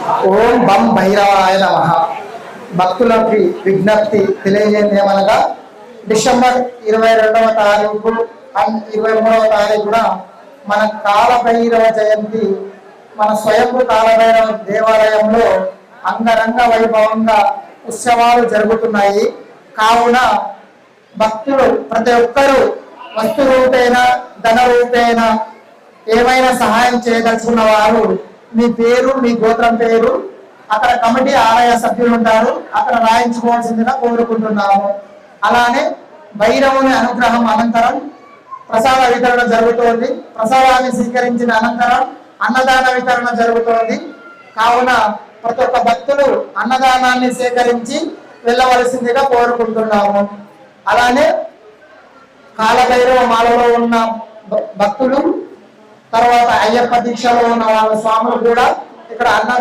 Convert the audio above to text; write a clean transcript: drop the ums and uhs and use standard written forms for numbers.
ఓం బం భైరవాయ నమః. భక్తులకి విజ్ఞప్తి తెలియజేయండి ఏమనగా డిసెంబర్ 22వ తారీఖు 23వ తారీఖున మన కాలభైరవ జయంతి మన స్వయంభూ కాలభైరవ దేవాలయంలో అంగరంగ వైభవంగా ఉత్సవాలు జరుగుతున్నాయి. కావున భక్తులు ప్రతి ఒక్కరూ వస్తు రూపేణ ధన రూపేణ ఏమైనా సహాయం చేయదలుచుకున్న వారు మీ పేరు మీ గోత్రం పేరు అక్కడ కమిటీ ఆలయ సభ్యులు ఉంటారు అక్కడ రాయించుకోవాల్సిందిగా కోరుకుంటున్నాము. అలానే భైరవుని అనుగ్రహం అనంతరం ప్రసాద వితరణ జరుగుతోంది. ప్రసాదాన్ని స్వీకరించిన అనంతరం అన్నదాన వితరణ జరుగుతోంది. కావున ప్రతి ఒక్క భక్తులు అన్నదానాన్ని సేకరించి వెళ్ళవలసిందిగా కోరుకుంటున్నాము. అలానే కాలభైరవ మాలలో ఉన్న భక్తులు తర్వాత అయ్యప్ప దీక్షలో ఉన్న వాళ్ళ స్వాములు కూడా ఇక్కడ అన్న